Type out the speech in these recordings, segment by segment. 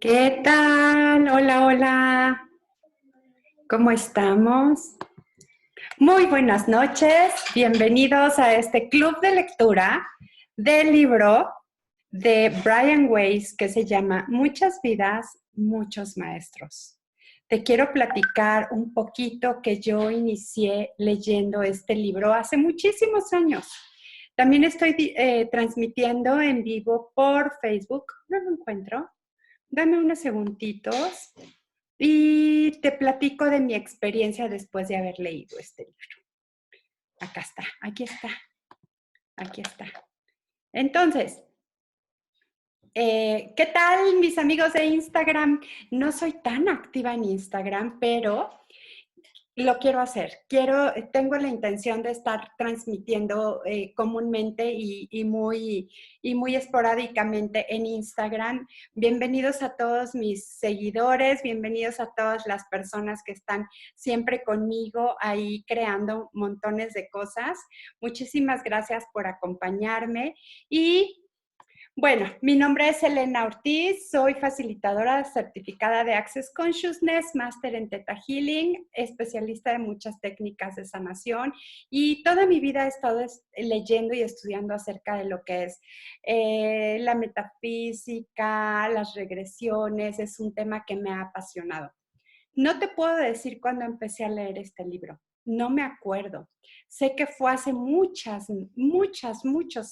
¿Qué tal? Hola, hola. ¿Cómo estamos? Muy buenas noches. Bienvenidos a este club de lectura del libro de Brian Weiss que se llama Muchas vidas, muchos maestros. Te quiero platicar un poquito que yo inicié leyendo este libro hace muchísimos años. También estoy transmitiendo en vivo por Facebook. No lo encuentro. Dame unos segunditos y te platico de mi experiencia después de haber leído este libro. Acá está, aquí está, aquí está. Entonces, ¿qué tal mis amigos de Instagram? No soy tan activa en Instagram, pero lo quiero hacer. Tengo la intención de estar transmitiendo comúnmente y muy esporádicamente en Instagram. Bienvenidos a todos mis seguidores, bienvenidos a todas las personas que están siempre conmigo ahí creando montones de cosas. Muchísimas gracias por acompañarme y bueno, mi nombre es Elena Ortiz, soy facilitadora certificada de Access Consciousness, máster en Theta Healing, especialista de muchas técnicas de sanación y toda mi vida he estado leyendo y estudiando acerca de lo que es la metafísica, las regresiones, es un tema que me ha apasionado. No te puedo decir cuándo empecé a leer este libro, no me acuerdo. Sé que fue hace muchos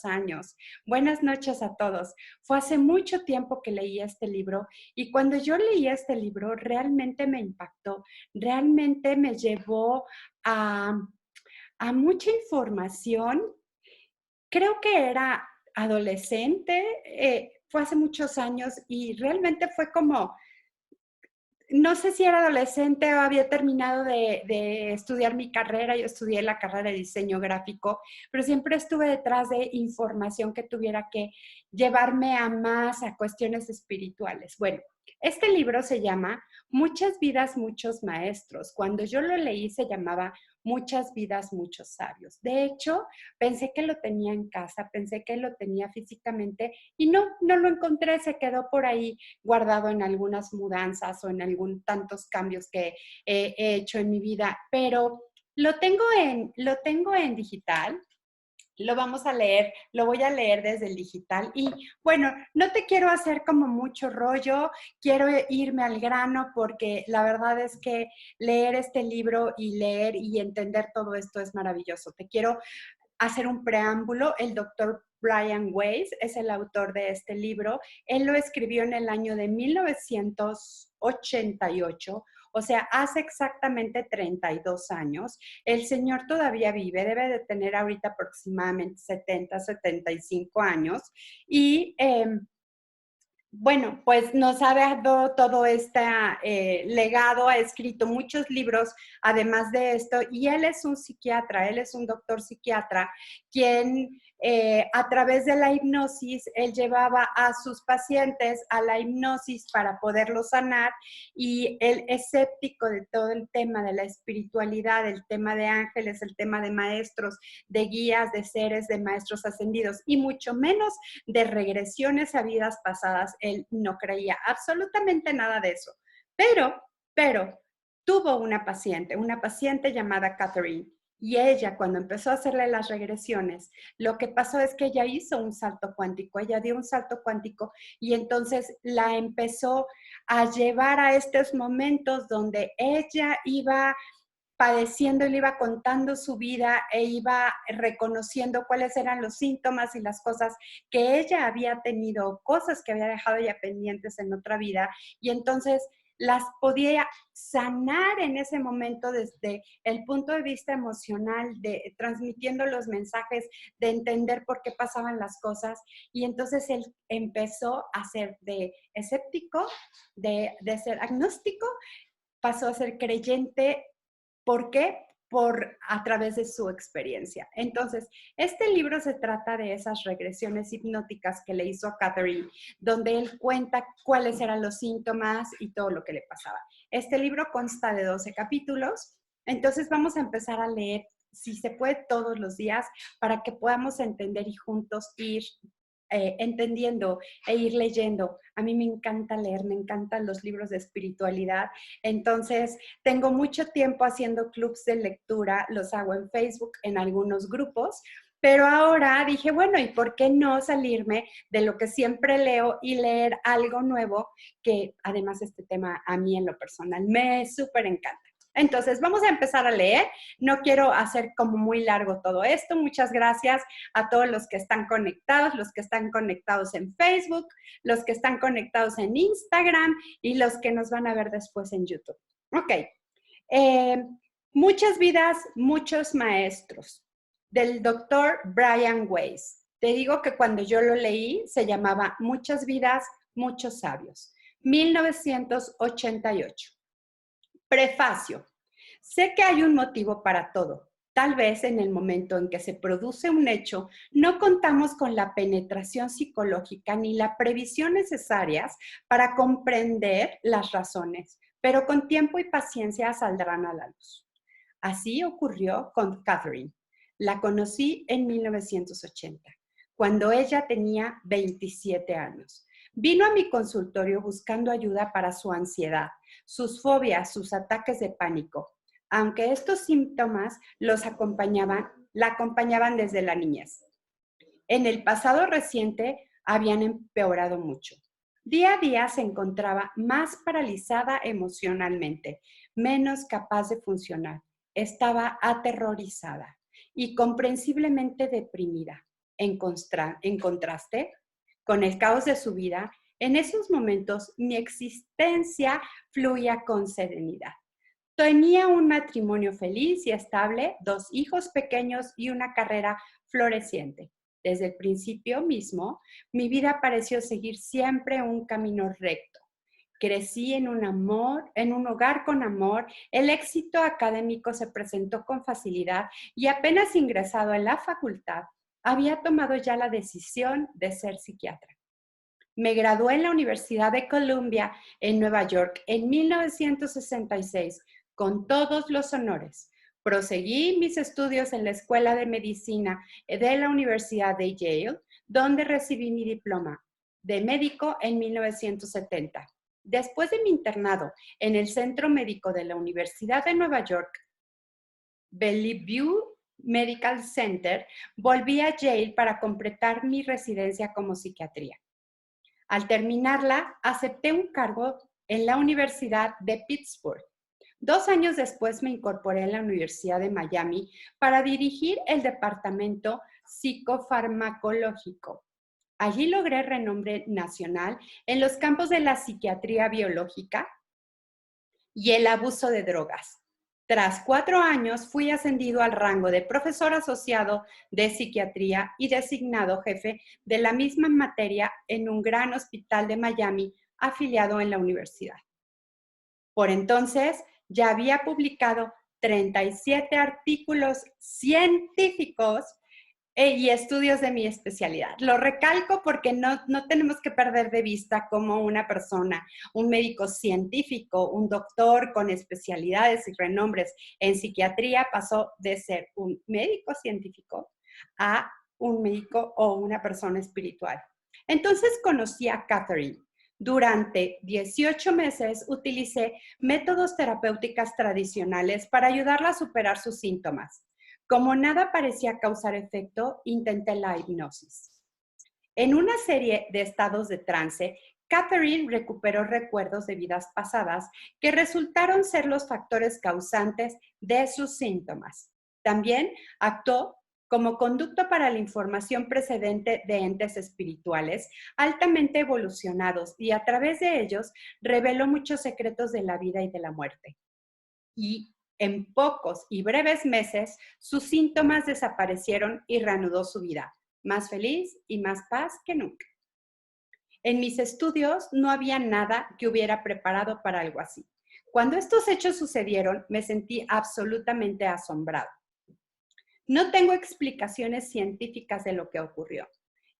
años. Buenas noches a todos. Fue hace mucho tiempo que leí este libro y cuando yo leí este libro realmente me impactó, realmente me llevó a mucha información. Creo que era adolescente, fue hace muchos años y realmente fue como no sé si era adolescente o había terminado de estudiar mi carrera, yo estudié la carrera de diseño gráfico, pero siempre estuve detrás de información que tuviera que llevarme a más, a cuestiones espirituales. Bueno, este libro se llama Muchas vidas, muchos maestros. Cuando yo lo leí se llamaba Muchas vidas, muchos sabios. De hecho, pensé que lo tenía en casa, pensé que lo tenía físicamente y no lo encontré, se quedó por ahí guardado en algunas mudanzas o en algún tantos cambios que he hecho en mi vida, pero lo tengo en digital. Lo vamos a leer, lo voy a leer desde el digital y bueno, no te quiero hacer como mucho rollo, quiero irme al grano porque la verdad es que leer este libro y leer y entender todo esto es maravilloso. Te quiero hacer un preámbulo. El doctor Brian Weiss es el autor de este libro. Él lo escribió en el año de 1988, o sea, hace exactamente 32 años. El señor todavía vive, debe de tener ahorita aproximadamente 70, 75 años. Y bueno, pues nos ha dado todo este legado, ha escrito muchos libros además de esto, y él es un psiquiatra, él es un doctor psiquiatra, quien a través de la hipnosis, él llevaba a sus pacientes a la hipnosis para poderlos sanar, y él es escéptico de todo el tema de la espiritualidad, el tema de ángeles, el tema de maestros, de guías, de seres, de maestros ascendidos, y mucho menos de regresiones a vidas pasadas. Él no creía absolutamente nada de eso. Pero tuvo una paciente llamada Catherine, y ella, cuando empezó a hacerle las regresiones, lo que pasó es que ella hizo un salto cuántico, ella dio un salto cuántico y entonces la empezó a llevar a estos momentos donde ella iba padeciendo, le iba contando su vida e iba reconociendo cuáles eran los síntomas y las cosas que ella había tenido, cosas que había dejado ya pendientes en otra vida, y entonces las podía sanar en ese momento desde el punto de vista emocional, de transmitiendo los mensajes, de entender por qué pasaban las cosas, y entonces él empezó a ser de escéptico, de ser agnóstico, pasó a ser creyente. ¿Por qué? A través de su experiencia. Entonces, este libro se trata de esas regresiones hipnóticas que le hizo a Catherine, donde él cuenta cuáles eran los síntomas y todo lo que le pasaba. Este libro consta de 12 capítulos, entonces vamos a empezar a leer, si se puede, todos los días para que podamos entender y juntos ir entendiendo e ir leyendo. A mí me encanta leer, me encantan los libros de espiritualidad. Entonces, tengo mucho tiempo haciendo clubs de lectura, los hago en Facebook, en algunos grupos, pero ahora dije, bueno, ¿y por qué no salirme de lo que siempre leo y leer algo nuevo? Que además este tema a mí en lo personal me súper encanta. Entonces, vamos a empezar a leer. No quiero hacer como muy largo todo esto. Muchas gracias a todos los que están conectados, los que están conectados en Facebook, los que están conectados en Instagram y los que nos van a ver después en YouTube. Ok. Muchas vidas, muchos maestros, del doctor Brian Weiss. Te digo que cuando yo lo leí se llamaba Muchas vidas, muchos sabios. 1988. Prefacio. Sé que hay un motivo para todo. Tal vez en el momento en que se produce un hecho, no contamos con la penetración psicológica ni la previsión necesarias para comprender las razones, pero con tiempo y paciencia saldrán a la luz. Así ocurrió con Catherine. La conocí en 1980, cuando ella tenía 27 años. Vino a mi consultorio buscando ayuda para su ansiedad, sus fobias, sus ataques de pánico, aunque estos síntomas la acompañaban desde la niñez. En el pasado reciente habían empeorado mucho. Día a día se encontraba más paralizada emocionalmente, menos capaz de funcionar. Estaba aterrorizada y comprensiblemente deprimida. En contraste con el caos de su vida, en esos momentos mi existencia fluía con serenidad. Tenía un matrimonio feliz y estable, 2 hijos pequeños y una carrera floreciente. Desde el principio mismo, mi vida pareció seguir siempre un camino recto. Crecí en un hogar con amor, el éxito académico se presentó con facilidad y apenas ingresado en la facultad, había tomado ya la decisión de ser psiquiatra. Me gradué en la Universidad de Columbia en Nueva York en 1966 con todos los honores. Proseguí mis estudios en la Escuela de Medicina de la Universidad de Yale, donde recibí mi diploma de médico en 1970. Después de mi internado en el Centro Médico de la Universidad de Nueva York, Bellevue Medical Center, volví a Yale para completar mi residencia como psiquiatría. Al terminarla, acepté un cargo en la Universidad de Pittsburgh. 2 años después me incorporé en la Universidad de Miami para dirigir el departamento psicofarmacológico. Allí logré renombre nacional en los campos de la psiquiatría biológica y el abuso de drogas. Tras 4 años fui ascendido al rango de profesor asociado de psiquiatría y designado jefe de la misma materia en un gran hospital de Miami afiliado en la universidad. Por entonces ya había publicado 37 artículos científicos y estudios de mi especialidad. Lo recalco porque no tenemos que perder de vista cómo una persona, un médico científico, un doctor con especialidades y renombres en psiquiatría pasó de ser un médico científico a un médico o una persona espiritual. Entonces conocí a Catherine. Durante 18 meses utilicé métodos terapéuticos tradicionales para ayudarla a superar sus síntomas. Como nada parecía causar efecto, intenté la hipnosis. En una serie de estados de trance, Catherine recuperó recuerdos de vidas pasadas que resultaron ser los factores causantes de sus síntomas. También actuó como conducto para la información precedente de entes espirituales altamente evolucionados y a través de ellos reveló muchos secretos de la vida y de la muerte. Y en pocos y breves meses, sus síntomas desaparecieron y reanudó su vida, más feliz y más paz que nunca. En mis estudios no había nada que hubiera preparado para algo así. Cuando estos hechos sucedieron, me sentí absolutamente asombrado. No tengo explicaciones científicas de lo que ocurrió.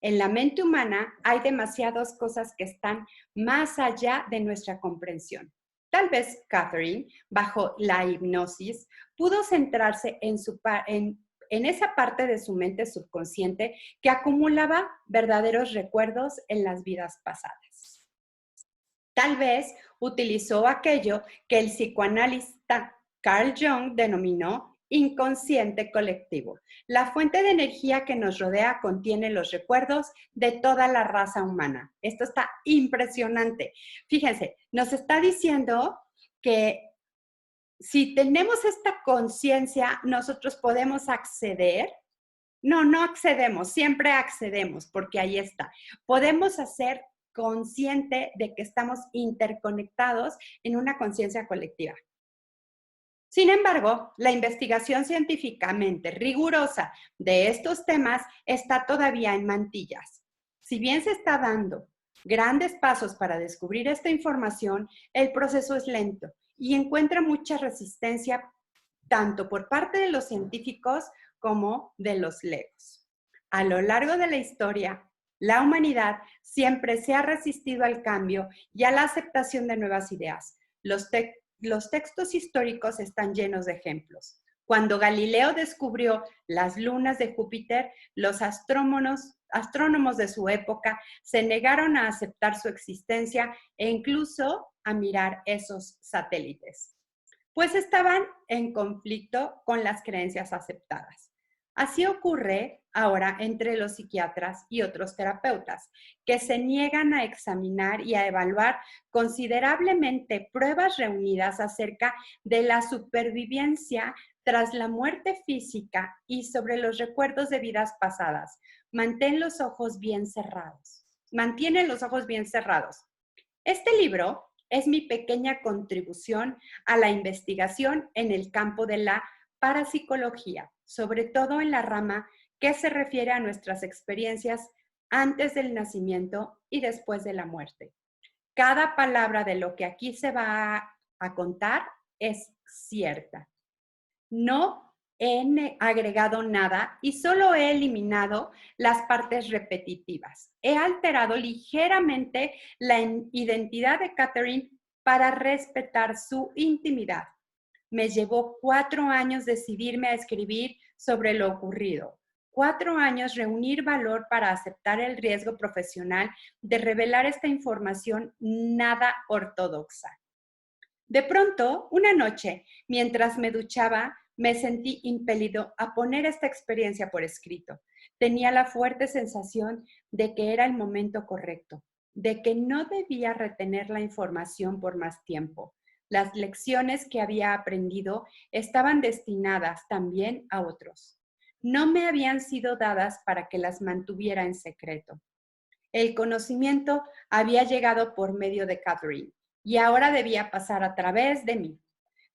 En la mente humana hay demasiadas cosas que están más allá de nuestra comprensión. Tal vez Catherine, bajo la hipnosis, pudo centrarse en en esa parte de su mente subconsciente que acumulaba verdaderos recuerdos en las vidas pasadas. Tal vez utilizó aquello que el psicoanalista Carl Jung denominó inconsciente colectivo. La fuente de energía que nos rodea contiene los recuerdos de toda la raza humana. Esto está impresionante. Fíjense, nos está diciendo que si tenemos esta conciencia, nosotros podemos acceder. No accedemos, siempre accedemos, porque ahí está. Podemos hacer consciente de que estamos interconectados en una conciencia colectiva. Sin embargo, la investigación científicamente rigurosa de estos temas está todavía en mantillas. Si bien se está dando grandes pasos para descubrir esta información, el proceso es lento y encuentra mucha resistencia tanto por parte de los científicos como de los legos. A lo largo de la historia, la humanidad siempre se ha resistido al cambio y a la aceptación de nuevas ideas. Los textos históricos están llenos de ejemplos. Cuando Galileo descubrió las lunas de Júpiter, los astrónomos de su época se negaron a aceptar su existencia e incluso a mirar esos satélites, pues estaban en conflicto con las creencias aceptadas. Así ocurre ahora entre los psiquiatras y otros terapeutas, que se niegan a examinar y a evaluar considerablemente pruebas reunidas acerca de la supervivencia tras la muerte física y sobre los recuerdos de vidas pasadas. Mantiene los ojos bien cerrados. Este libro es mi pequeña contribución a la investigación en el campo de la parapsicología, sobre todo en la rama que se refiere a nuestras experiencias antes del nacimiento y después de la muerte. Cada palabra de lo que aquí se va a contar es cierta. No he agregado nada y solo he eliminado las partes repetitivas. He alterado ligeramente la identidad de Catherine para respetar su intimidad. Me llevó 4 años decidirme a escribir sobre lo ocurrido. 4 años reunir valor para aceptar el riesgo profesional de revelar esta información nada ortodoxa. De pronto, una noche, mientras me duchaba, me sentí impelido a poner esta experiencia por escrito. Tenía la fuerte sensación de que era el momento correcto, de que no debía retener la información por más tiempo. Las lecciones que había aprendido estaban destinadas también a otros. No me habían sido dadas para que las mantuviera en secreto. El conocimiento había llegado por medio de Catherine y ahora debía pasar a través de mí.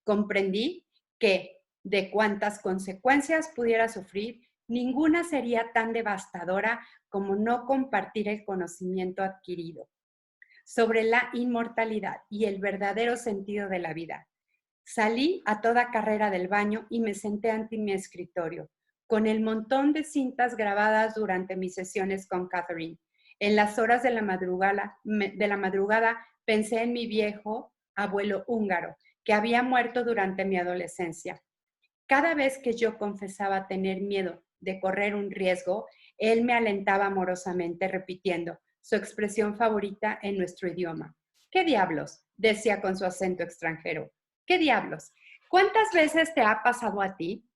Comprendí que, de cuantas consecuencias pudiera sufrir, ninguna sería tan devastadora como no compartir el conocimiento adquirido sobre la inmortalidad y el verdadero sentido de la vida. Salí a toda carrera del baño y me senté ante mi escritorio, con el montón de cintas grabadas durante mis sesiones con Catherine. En las horas de la madrugada pensé en mi viejo abuelo húngaro, que había muerto durante mi adolescencia. Cada vez que yo confesaba tener miedo de correr un riesgo, él me alentaba amorosamente, repitiendo su expresión favorita en nuestro idioma. ¿Qué diablos?, decía con su acento extranjero. ¿Qué diablos? ¿Cuántas veces te ha pasado a ti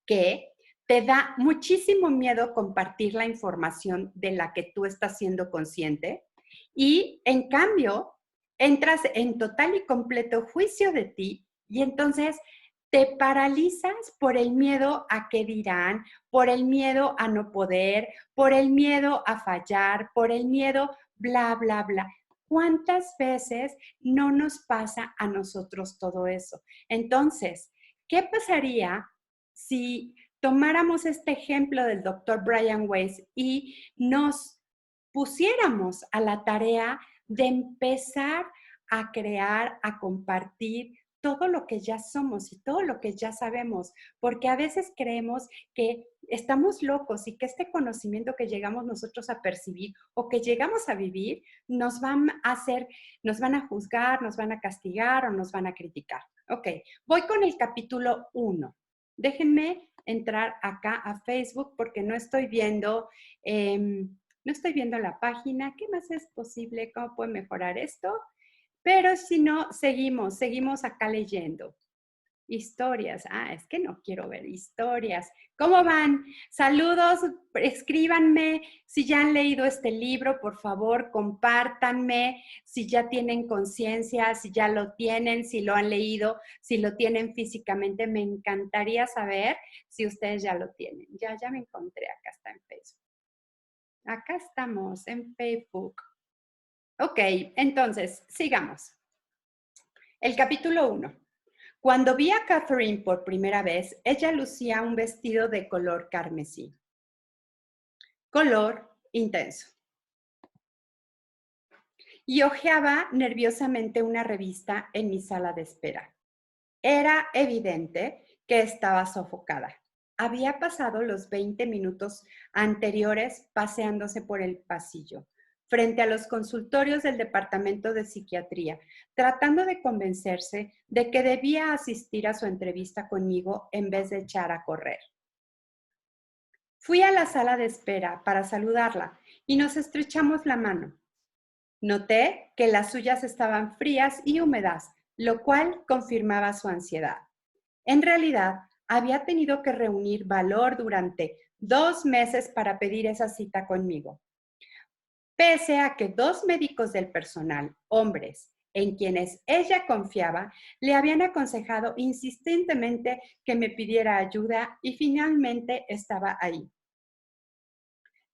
que te da muchísimo miedo compartir la información de la que tú estás siendo consciente y en cambio entras en total y completo juicio de ti y entonces te paralizas por el miedo a qué dirán, por el miedo a no poder, por el miedo a fallar, por el miedo bla, bla, bla? ¿Cuántas veces no nos pasa a nosotros todo eso? Entonces, ¿qué pasaría si tomáramos este ejemplo del doctor Brian Weiss y nos pusiéramos a la tarea de empezar a crear, a compartir todo lo que ya somos y todo lo que ya sabemos? Porque a veces creemos que estamos locos y que este conocimiento que llegamos nosotros a percibir o que llegamos a vivir nos van a hacer, nos van a juzgar, nos van a castigar o nos van a criticar. Ok, voy con el capítulo 1. Déjenme entrar acá a Facebook porque no estoy viendo, no estoy viendo la página. ¿Qué más es posible? ¿Cómo puedo mejorar esto? Pero si no, seguimos acá leyendo. Historias. Es que no quiero ver historias. ¿Cómo van? Saludos, escríbanme si ya han leído este libro, por favor, compártanme si ya tienen conciencia, si ya lo tienen, si lo han leído, si lo tienen físicamente. Me encantaría saber si ustedes ya lo tienen. Ya me encontré, acá está en Facebook. Acá estamos en Facebook. Ok, entonces, sigamos. El capítulo 1. Cuando vi a Catherine por primera vez, ella lucía un vestido de color carmesí. Color intenso. Y hojeaba nerviosamente una revista en mi sala de espera. Era evidente que estaba sofocada. Había pasado los 20 minutos anteriores paseándose por el pasillo, frente a los consultorios del departamento de psiquiatría, tratando de convencerse de que debía asistir a su entrevista conmigo en vez de echar a correr. Fui a la sala de espera para saludarla y nos estrechamos la mano. Noté que las suyas estaban frías y húmedas, lo cual confirmaba su ansiedad. En realidad, había tenido que reunir valor durante 2 meses para pedir esa cita conmigo. Pese a que 2 médicos del personal, hombres, en quienes ella confiaba, le habían aconsejado insistentemente que me pidiera ayuda y finalmente estaba ahí.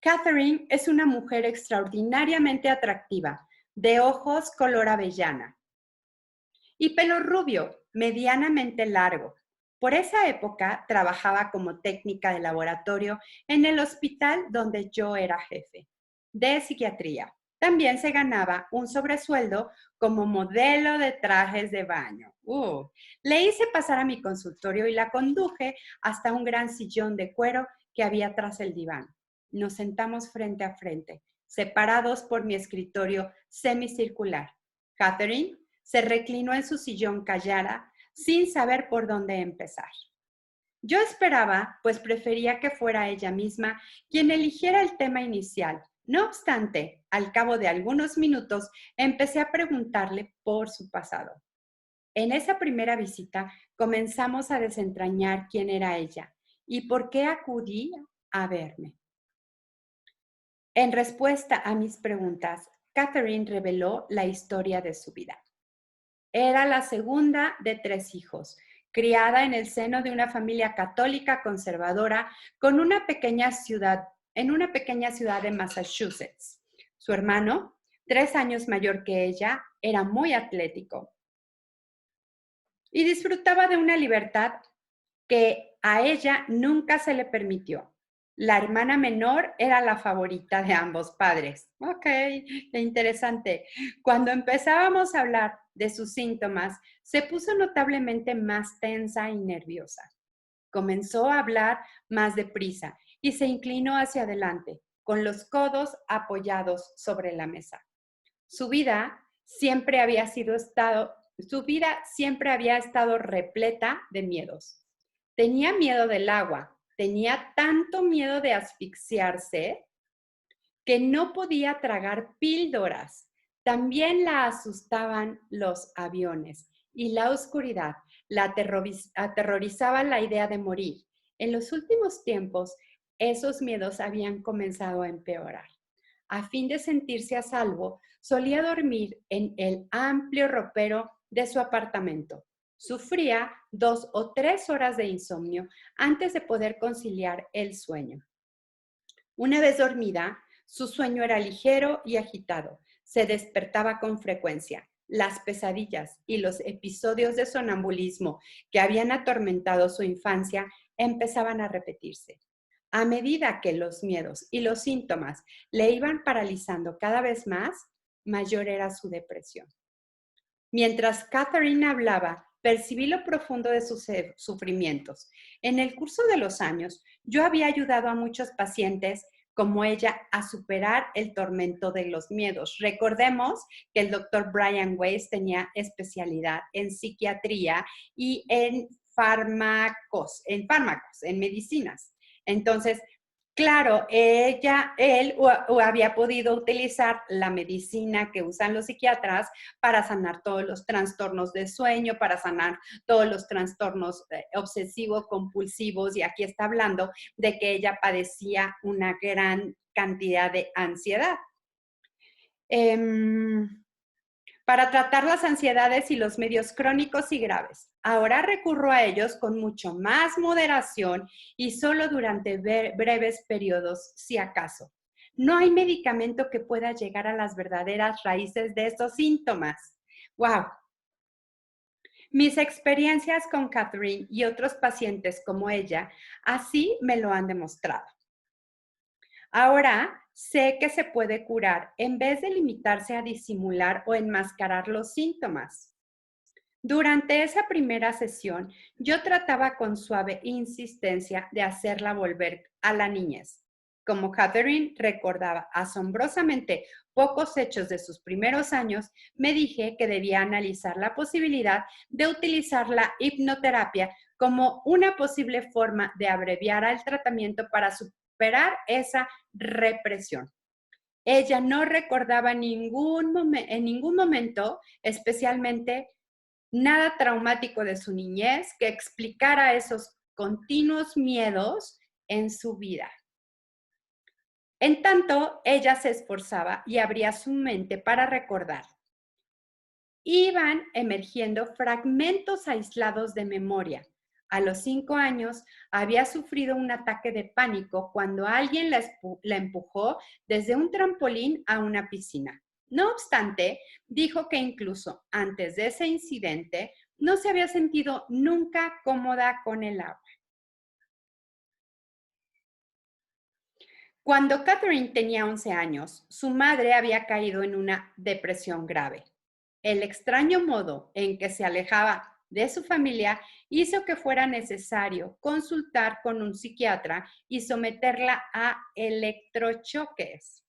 Catherine es una mujer extraordinariamente atractiva, de ojos color avellana y pelo rubio, medianamente largo. Por esa época trabajaba como técnica de laboratorio en el hospital donde yo era jefe de psiquiatría. También se ganaba un sobresueldo como modelo de trajes de baño. Le hice pasar a mi consultorio y la conduje hasta un gran sillón de cuero que había tras el diván. Nos sentamos frente a frente, separados por mi escritorio semicircular. Catherine se reclinó en su sillón callada, sin saber por dónde empezar. Yo esperaba, pues prefería que fuera ella misma quien eligiera el tema inicial. No obstante, al cabo de algunos minutos, empecé a preguntarle por su pasado. En esa primera visita, comenzamos a desentrañar quién era ella y por qué acudía a verme. En respuesta a mis preguntas, Catherine reveló la historia de su vida. Era la segunda de 3 hijos, criada en el seno de una familia católica conservadora en una pequeña ciudad de Massachusetts. Su hermano, 3 años mayor que ella, era muy atlético y disfrutaba de una libertad que a ella nunca se le permitió. La hermana menor era la favorita de ambos padres. Ok, qué interesante. Cuando empezábamos a hablar de sus síntomas, se puso notablemente más tensa y nerviosa. Comenzó a hablar más deprisa y se inclinó hacia adelante, con los codos apoyados sobre la mesa. Su vida siempre había estado repleta de miedos. Tenía miedo del agua, tenía tanto miedo de asfixiarse que no podía tragar píldoras. También la asustaban los aviones y la oscuridad. La aterrorizaba la idea de morir. En los últimos tiempos, esos miedos habían comenzado a empeorar. A fin de sentirse a salvo, solía dormir en el amplio ropero de su apartamento. Sufría 2 o 3 horas de insomnio antes de poder conciliar el sueño. Una vez dormida, su sueño era ligero y agitado. Se despertaba con frecuencia. Las pesadillas y los episodios de sonambulismo que habían atormentado su infancia empezaban a repetirse. A medida que los miedos y los síntomas le iban paralizando cada vez más, mayor era su depresión. Mientras Catherine hablaba, percibí lo profundo de sus sufrimientos. En el curso de los años, yo había ayudado a muchos pacientes como ella a superar el tormento de los miedos. Recordemos que el doctor Brian Weiss tenía especialidad en psiquiatría y en fármacos, en medicinas. Entonces, claro, él había podido utilizar la medicina que usan los psiquiatras para sanar todos los trastornos de sueño, para sanar todos los trastornos obsesivos, compulsivos, y aquí está hablando de que ella padecía una gran cantidad de ansiedad. Para tratar las ansiedades y los medios crónicos y graves. Ahora recurro a ellos con mucho más moderación y solo durante breves periodos, si acaso. No hay medicamento que pueda llegar a las verdaderas raíces de estos síntomas. ¡Wow! Mis experiencias con Catherine y otros pacientes como ella así me lo han demostrado. Ahora sé que se puede curar en vez de limitarse a disimular o enmascarar los síntomas. Durante esa primera sesión, yo trataba con suave insistencia de hacerla volver a la niñez. Como Catherine recordaba asombrosamente pocos hechos de sus primeros años, me dije que debía analizar la posibilidad de utilizar la hipnoterapia como una posible forma de abreviar el tratamiento para superar esa represión. Ella no recordaba en ningún momento, especialmente nada traumático de su niñez, que explicara esos continuos miedos en su vida. En tanto, ella se esforzaba y abría su mente para recordar. Iban emergiendo fragmentos aislados de memoria. A los 5 años había sufrido un ataque de pánico cuando alguien la empujó desde un trampolín a una piscina. No obstante, dijo que incluso antes de ese incidente no se había sentido nunca cómoda con el agua. Cuando Catherine tenía 11 años, su madre había caído en una depresión grave. El extraño modo en que se alejaba de su familia hizo que fuera necesario consultar con un psiquiatra y someterla a electrochoques.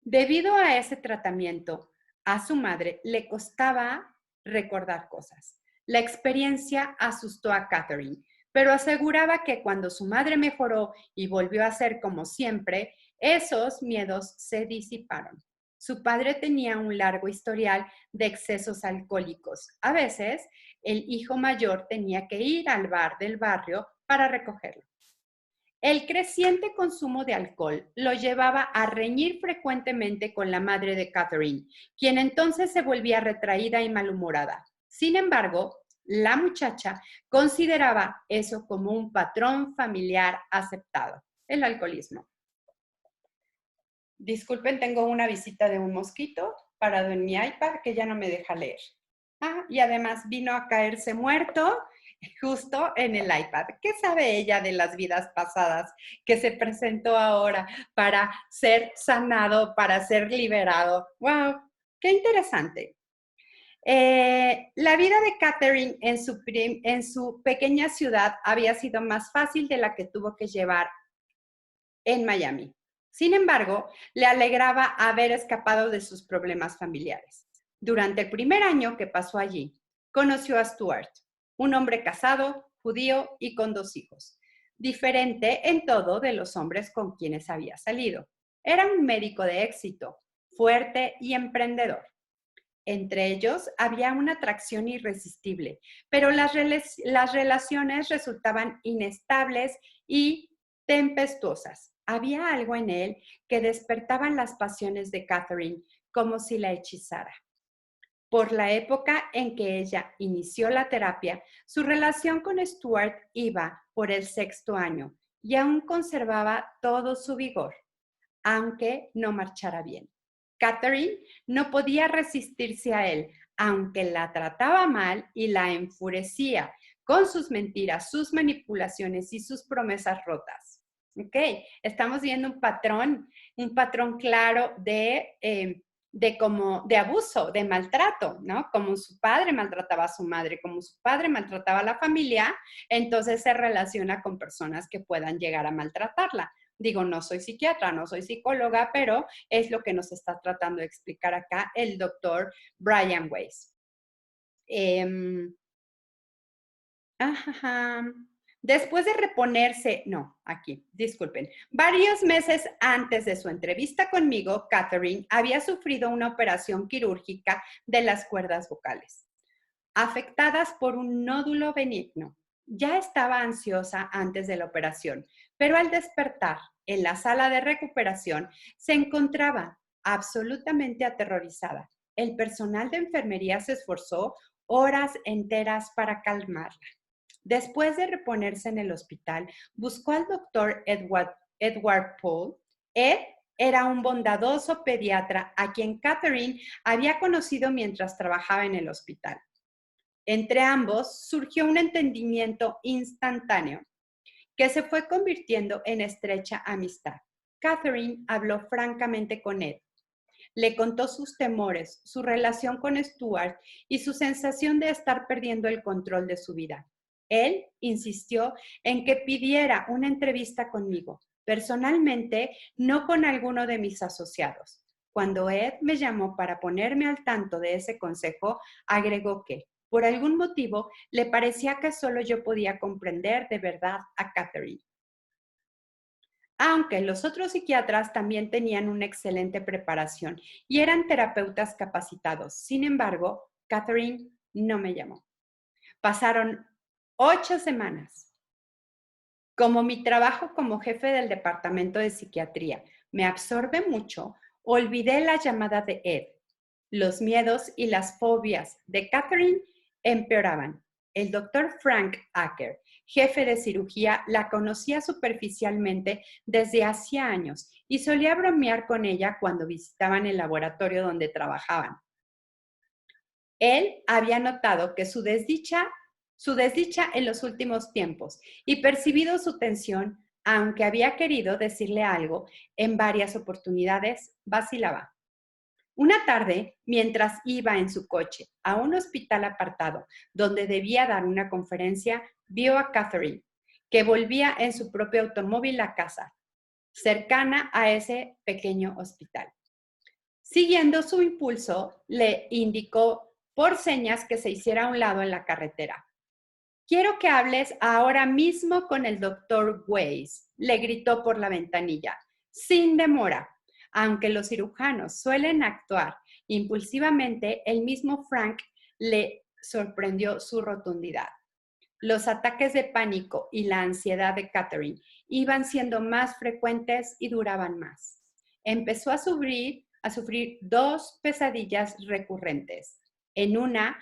Debido a ese tratamiento, a su madre le costaba recordar cosas. La experiencia asustó a Catherine, pero aseguraba que cuando su madre mejoró y volvió a ser como siempre, esos miedos se disiparon. Su padre tenía un largo historial de excesos alcohólicos. A veces, el hijo mayor tenía que ir al bar del barrio para recogerlo. El creciente consumo de alcohol lo llevaba a reñir frecuentemente con la madre de Catherine, quien entonces se volvía retraída y malhumorada. Sin embargo, la muchacha consideraba eso como un patrón familiar aceptado, el alcoholismo. Disculpen, tengo una visita de un mosquito parado en mi iPad que ya no me deja leer. Y además vino a caerse muerto justo en el iPad. ¿Qué sabe ella de las vidas pasadas que se presentó ahora para ser sanado, para ser liberado? ¡Wow! ¡Qué interesante! La vida de Catherine en su pequeña ciudad había sido más fácil de la que tuvo que llevar en Miami. Sin embargo, le alegraba haber escapado de sus problemas familiares. Durante el primer año que pasó allí, conoció a Stuart, un hombre casado, judío y con 2 hijos, diferente en todo de los hombres con quienes había salido. Era un médico de éxito, fuerte y emprendedor. Entre ellos había una atracción irresistible, pero las relaciones resultaban inestables y tempestuosas. Había algo en él que despertaba las pasiones de Catherine como si la hechizara. Por la época en que ella inició la terapia, su relación con Stuart iba por el 6º año y aún conservaba todo su vigor, aunque no marchara bien. Catherine no podía resistirse a él, aunque la trataba mal y la enfurecía con sus mentiras, sus manipulaciones y sus promesas rotas. ¿Ok? Estamos viendo un patrón claro de abuso, de maltrato, ¿no? Como su padre maltrataba a su madre, como su padre maltrataba a la familia, entonces se relaciona con personas que puedan llegar a maltratarla. Digo, no soy psiquiatra, no soy psicóloga, pero es lo que nos está tratando de explicar acá el doctor Brian Weiss. Ajá. Después de reponerse, no, aquí, disculpen, varios meses antes de su entrevista conmigo, Catherine había sufrido una operación quirúrgica de las cuerdas vocales, afectadas por un nódulo benigno. Ya estaba ansiosa antes de la operación, pero al despertar en la sala de recuperación se encontraba absolutamente aterrorizada. El personal de enfermería se esforzó horas enteras para calmarla. Después de reponerse en el hospital, buscó al doctor Edward Paul. Ed era un bondadoso pediatra a quien Catherine había conocido mientras trabajaba en el hospital. Entre ambos surgió un entendimiento instantáneo que se fue convirtiendo en estrecha amistad. Catherine habló francamente con Ed. Le contó sus temores, su relación con Stuart y su sensación de estar perdiendo el control de su vida. Él insistió en que pidiera una entrevista conmigo, personalmente, no con alguno de mis asociados. Cuando Ed me llamó para ponerme al tanto de ese consejo, agregó que, por algún motivo, le parecía que solo yo podía comprender de verdad a Catherine. Aunque los otros psiquiatras también tenían una excelente preparación y eran terapeutas capacitados. Sin embargo, Catherine no me llamó. Pasaron 8 semanas. Como mi trabajo como jefe del departamento de psiquiatría me absorbe mucho, olvidé la llamada de Ed. Los miedos y las fobias de Catherine empeoraban. El doctor Frank Acker, jefe de cirugía, la conocía superficialmente desde hacía años y solía bromear con ella cuando visitaban el laboratorio donde trabajaban. Él había notado que su desdicha en los últimos tiempos y percibido su tensión, aunque había querido decirle algo en varias oportunidades, vacilaba. Una tarde, mientras iba en su coche a un hospital apartado donde debía dar una conferencia, vio a Catherine, que volvía en su propio automóvil a casa, cercana a ese pequeño hospital. Siguiendo su impulso, le indicó por señas que se hiciera a un lado en la carretera. Quiero que hables ahora mismo con el doctor Weiss, le gritó por la ventanilla, sin demora. Aunque los cirujanos suelen actuar impulsivamente, el mismo Frank le sorprendió su rotundidad. Los ataques de pánico y la ansiedad de Catherine iban siendo más frecuentes y duraban más. Empezó a sufrir 2 pesadillas recurrentes. En una,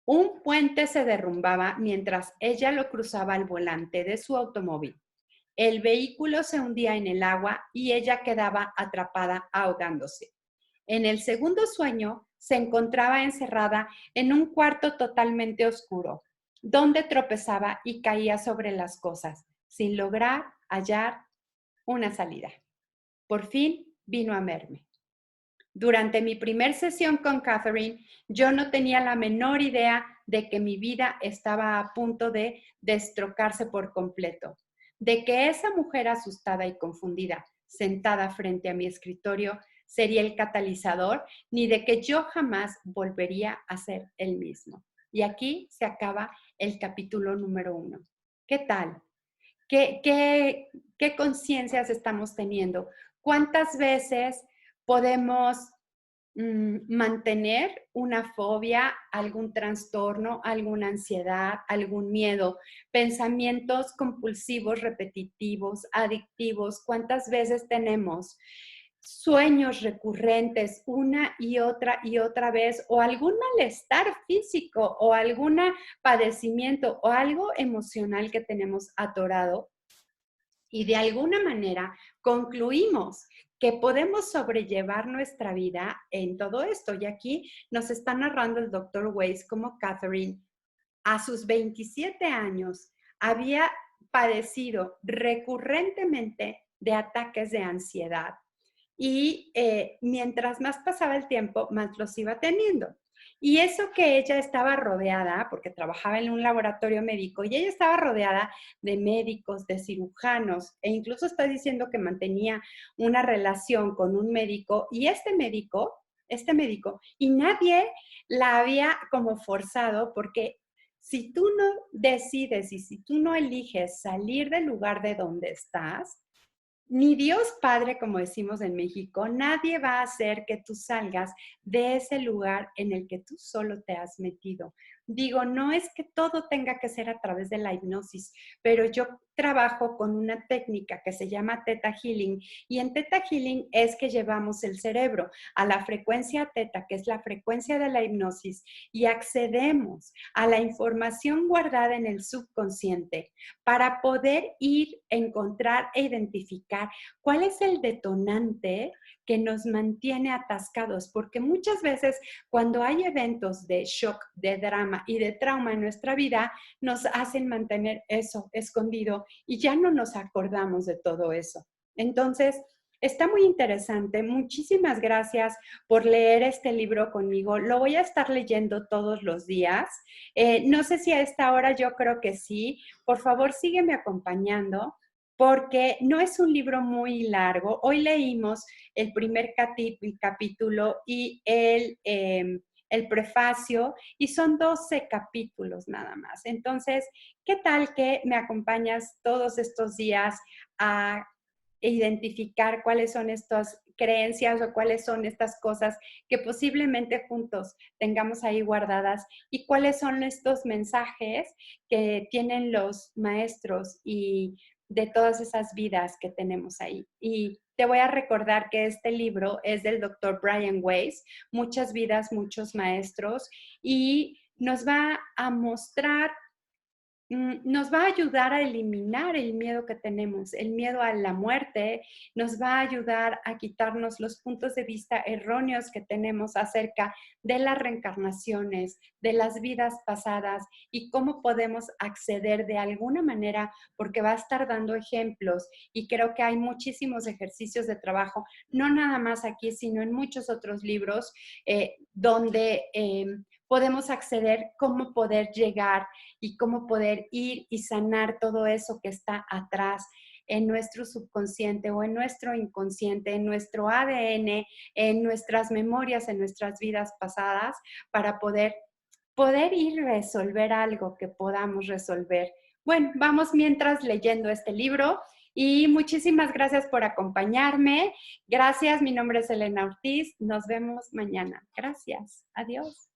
un puente se derrumbaba mientras ella lo cruzaba al volante de su automóvil. El vehículo se hundía en el agua y ella quedaba atrapada ahogándose. En el segundo sueño, se encontraba encerrada en un cuarto totalmente oscuro, donde tropezaba y caía sobre las cosas, sin lograr hallar una salida. Por fin vino a verme. Durante mi primer sesión con Catherine, yo no tenía la menor idea de que mi vida estaba a punto de destrocarse por completo, de que esa mujer asustada y confundida, sentada frente a mi escritorio, sería el catalizador, ni de que yo jamás volvería a ser el mismo. Y aquí se acaba el capítulo número 1. ¿Qué tal? ¿Qué conciencias estamos teniendo? ¿Cuántas veces podemos mantener una fobia, algún trastorno, alguna ansiedad, algún miedo, pensamientos compulsivos, repetitivos, adictivos? ¿Cuántas veces tenemos sueños recurrentes una y otra vez, o algún malestar físico o algún padecimiento o algo emocional que tenemos atorado? Y de alguna manera concluimos que podemos sobrellevar nuestra vida en todo esto. Y aquí nos está narrando el doctor Weiss cómo Catherine, a sus 27 años, había padecido recurrentemente de ataques de ansiedad. Y mientras más pasaba el tiempo, más los iba teniendo. Y eso que ella estaba rodeada, porque trabajaba en un laboratorio médico, y ella estaba rodeada de médicos, de cirujanos, e incluso está diciendo que mantenía una relación con un médico, y y nadie la había como forzado, porque Si tú no decides y si tú no eliges salir del lugar de donde estás, ni Dios Padre, como decimos en México, nadie va a hacer que tú salgas de ese lugar en el que tú solo te has metido. Digo, no es que todo tenga que ser a través de la hipnosis, pero yo trabajo con una técnica que se llama Theta Healing y en Theta Healing es que llevamos el cerebro a la frecuencia teta, que es la frecuencia de la hipnosis, y accedemos a la información guardada en el subconsciente para poder ir, encontrar e identificar cuál es el detonante que nos mantiene atascados, porque muchas veces cuando hay eventos de shock, de drama y de trauma en nuestra vida, nos hacen mantener eso escondido y ya no nos acordamos de todo eso. Entonces, está muy interesante. Muchísimas gracias por leer este libro conmigo. Lo voy a estar leyendo todos los días. No sé si a esta hora, yo creo que sí. Por favor, sígueme acompañando porque no es un libro muy largo. Hoy leímos el primer capítulo y el prefacio y son 12 capítulos nada más. Entonces, ¿qué tal que me acompañas todos estos días a identificar cuáles son estas creencias o cuáles son estas cosas que posiblemente juntos tengamos ahí guardadas y cuáles son estos mensajes que tienen los maestros y de todas esas vidas que tenemos ahí? Y te voy a recordar que este libro es del doctor Brian Weiss, Muchas vidas, muchos maestros, y nos va a mostrar, nos va a ayudar a eliminar el miedo que tenemos, el miedo a la muerte, nos va a ayudar a quitarnos los puntos de vista erróneos que tenemos acerca de las reencarnaciones, de las vidas pasadas y cómo podemos acceder de alguna manera, porque va a estar dando ejemplos y creo que hay muchísimos ejercicios de trabajo, no nada más aquí, sino en muchos otros libros donde podemos acceder, cómo poder llegar y cómo poder ir y sanar todo eso que está atrás en nuestro subconsciente o en nuestro inconsciente, en nuestro ADN, en nuestras memorias, en nuestras vidas pasadas, para poder ir a resolver algo que podamos resolver. Bueno, vamos mientras leyendo este libro y muchísimas gracias por acompañarme. Gracias, mi nombre es Elena Ortiz. Nos vemos mañana. Gracias. Adiós.